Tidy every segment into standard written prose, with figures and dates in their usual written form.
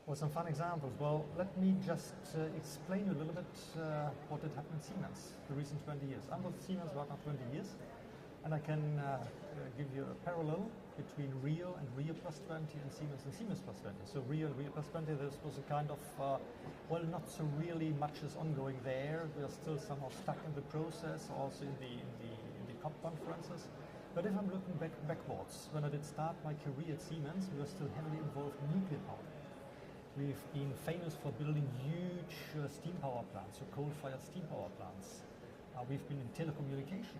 Well, some fun examples. Well, let me just explain a little bit what did happen in Siemens the recent 20 years. I'm with Siemens right now 20 years, and I can give you a parallel between Rio and Rio plus 20 and Siemens plus 20. So Rio and Rio plus 20, this was a kind of, well, not so really much is ongoing there. We are still somehow stuck in the process, also in the COP conferences. But if I'm looking backwards, when I did start my career at Siemens, we were still heavily involved in nuclear power. We've been famous for building huge steam power plants, so coal-fired steam power plants. We've been in telecommunication.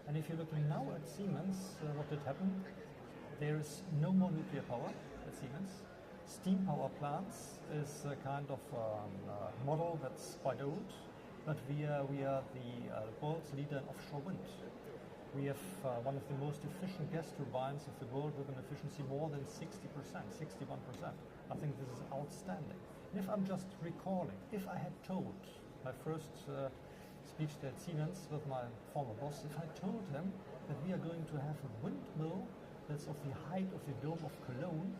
And if you're looking now at Siemens, what did happen? There is no more nuclear power at Siemens. Steam power plants is a kind of model that's quite old, but we are the world's leader in offshore wind. We have one of the most efficient gas turbines of the world with an efficiency more than 60%, 61%. I think this is outstanding. And if I'm just recalling, if I had told my first speech there at Siemens with my former boss, if I told him that we are going to have a windmill that's of the height of the Dome of Cologne,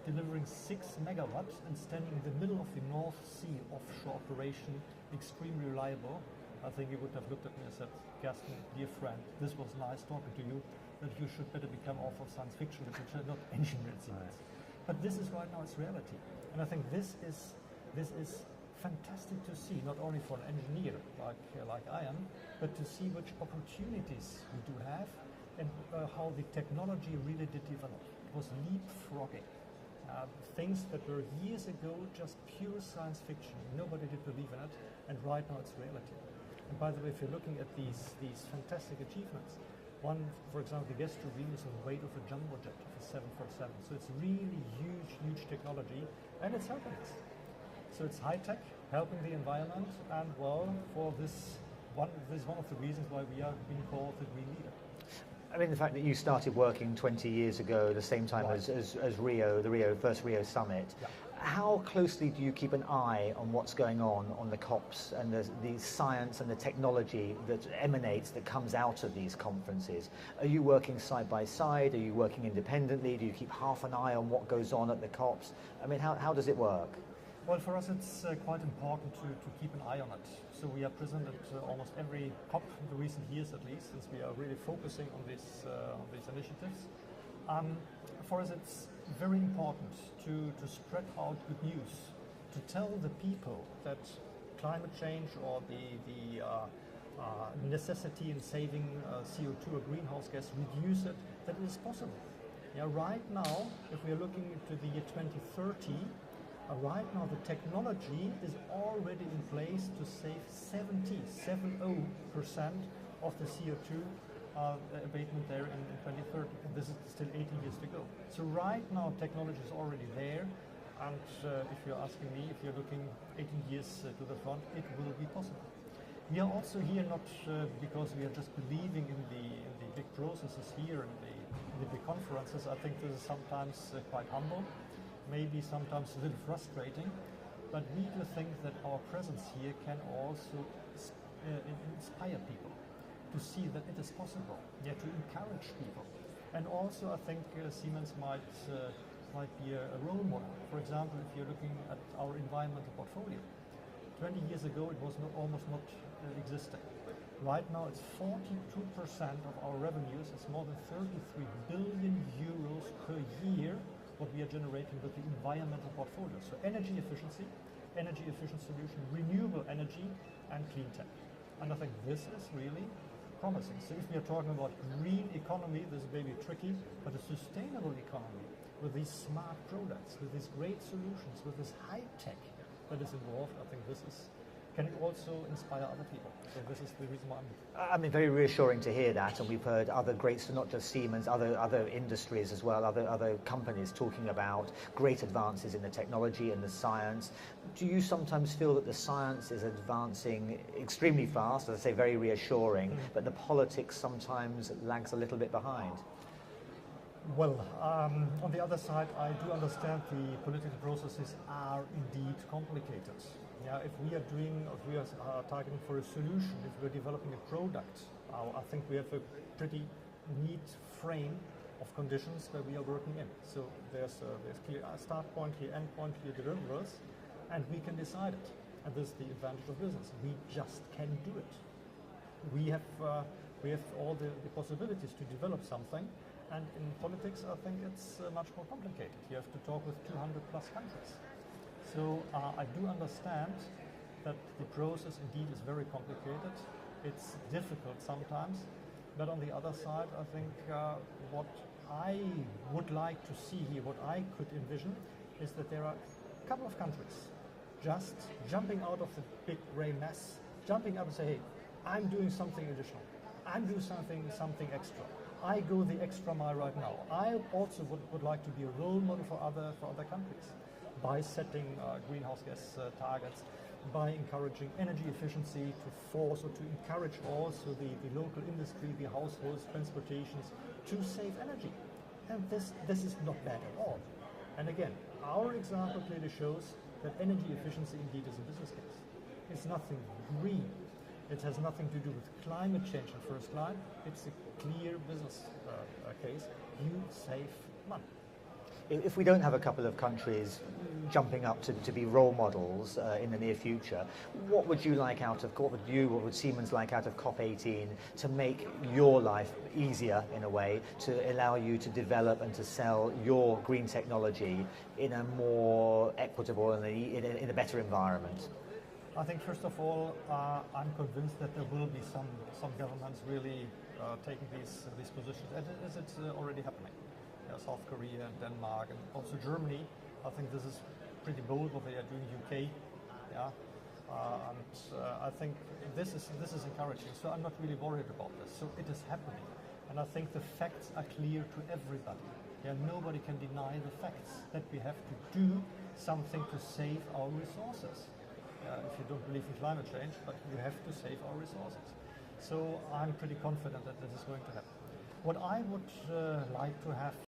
delivering 6 megawatts and standing in the middle of the North Sea offshore operation, extremely reliable, I think he would have looked at me and said, Kersten, dear friend, this was nice talking to you, but you should better become author of science fiction literature, not engineer at Siemens. But this is right now its reality. And I think this is fantastic to see, not only for an engineer like I am, but to see which opportunities we do have and how the technology really did develop. It was leapfrogging. Things that were years ago just pure science fiction. Nobody did believe in it, and right now it's reality. And by the way, if you're looking at these fantastic achievements, one, for example, the gas turbine is the weight of a jumbo jet of a 747. So it's really huge technology, and it's helping us. So it's high tech, helping the environment, and well, this is one of the reasons why we are being called the green leader. I mean, the fact that you started working 20 years ago, the same time as Rio, the first Rio summit. Yeah. How closely do you keep an eye on what's going on the COPs and the science and the technology that emanates, that comes out of these conferences? Are you working side by side? Are you working independently? Do you keep half an eye on what goes on at the COPs? I mean, how does it work? Well, for us it's quite important to keep an eye on it. So we are present at almost every COP in the recent years at least, since we are really focusing on these initiatives. For us it's very important to spread out good news, to tell the people that climate change or the necessity in saving CO2 or greenhouse gas, reduce it, that it is possible. Yeah, right now, if we are looking into the year 2030, right now the technology is already in place to save 70% of the CO2 abatement there in 2030, and this is still 18 years to go. So right now technology is already there, and if you're asking me, if you're looking 18 years to the front, it will be possible. We are also here not because we are just believing in the big processes here in the big conferences. I think this is sometimes quite humble, maybe sometimes a little frustrating, but we do think that our presence here can also inspire people to see that it is possible, to encourage people. And also I think Siemens might be a role model. For example, if you're looking at our environmental portfolio, 20 years ago it was almost not existing. Right now it's 42% of our revenues. It's more than 33 billion euros per year what we are generating with the environmental portfolio. So energy efficient solution, renewable energy, and clean tech. And I think this is really promising. So if we are talking about green economy, this is maybe tricky, but a sustainable economy with these smart products, with these great solutions, with this high tech that is involved, I think this can also inspire other people. So this is the reason why I mean, very reassuring to hear that, and we've heard other greats, not just Siemens, other industries as well, other companies talking about great advances in the technology and the science. Do you sometimes feel that the science is advancing extremely fast, as I say, very reassuring, but the politics sometimes lags a little bit behind? Well, on the other side, I do understand the political processes are indeed complicated. Yeah, if we are targeting for a solution, if we're developing a product, I think we have a pretty neat frame of conditions where we are working in. So there's clear start point here, end point here, deliverables, and we can decide it. And this is the advantage of business. We just can do it. We have all the possibilities to develop something, and in politics I think it's much more complicated. You have to talk with 200 plus countries. So I do understand that the process indeed is very complicated. It's difficult sometimes, but on the other side I think what I would like to see here, what I could envision, is that there are a couple of countries just jumping out of the big grey mess, jumping up and say, hey, I'm doing something additional. I'm doing something extra. I go the extra mile right now. I also would like to be a role model for other countries by setting greenhouse gas targets, by encouraging energy efficiency to force or to encourage also the local industry, the households, transportations to save energy. And this is not bad at all. And again, our example clearly shows that energy efficiency indeed is a business case. It's nothing green. It has nothing to do with climate change in first line. It's a clear business case. You save money. If we don't have a couple of countries jumping up to be role models in the near future, what would Siemens like out of COP18 to make your life easier in a way, to allow you to develop and to sell your green technology in a more equitable and in a better environment? I think first of all, I'm convinced that there will be some governments really taking these positions, as it's already happening. South Korea and Denmark and also Germany. I think this is pretty bold what they are doing. UK, I think this is encouraging. So I'm not really worried about this. So it is happening, and I think the facts are clear to everybody. Nobody can deny the facts that we have to do something to save our resources. If you don't believe in climate change, but you have to save our resources. So I'm pretty confident that this is going to happen. What I would like to have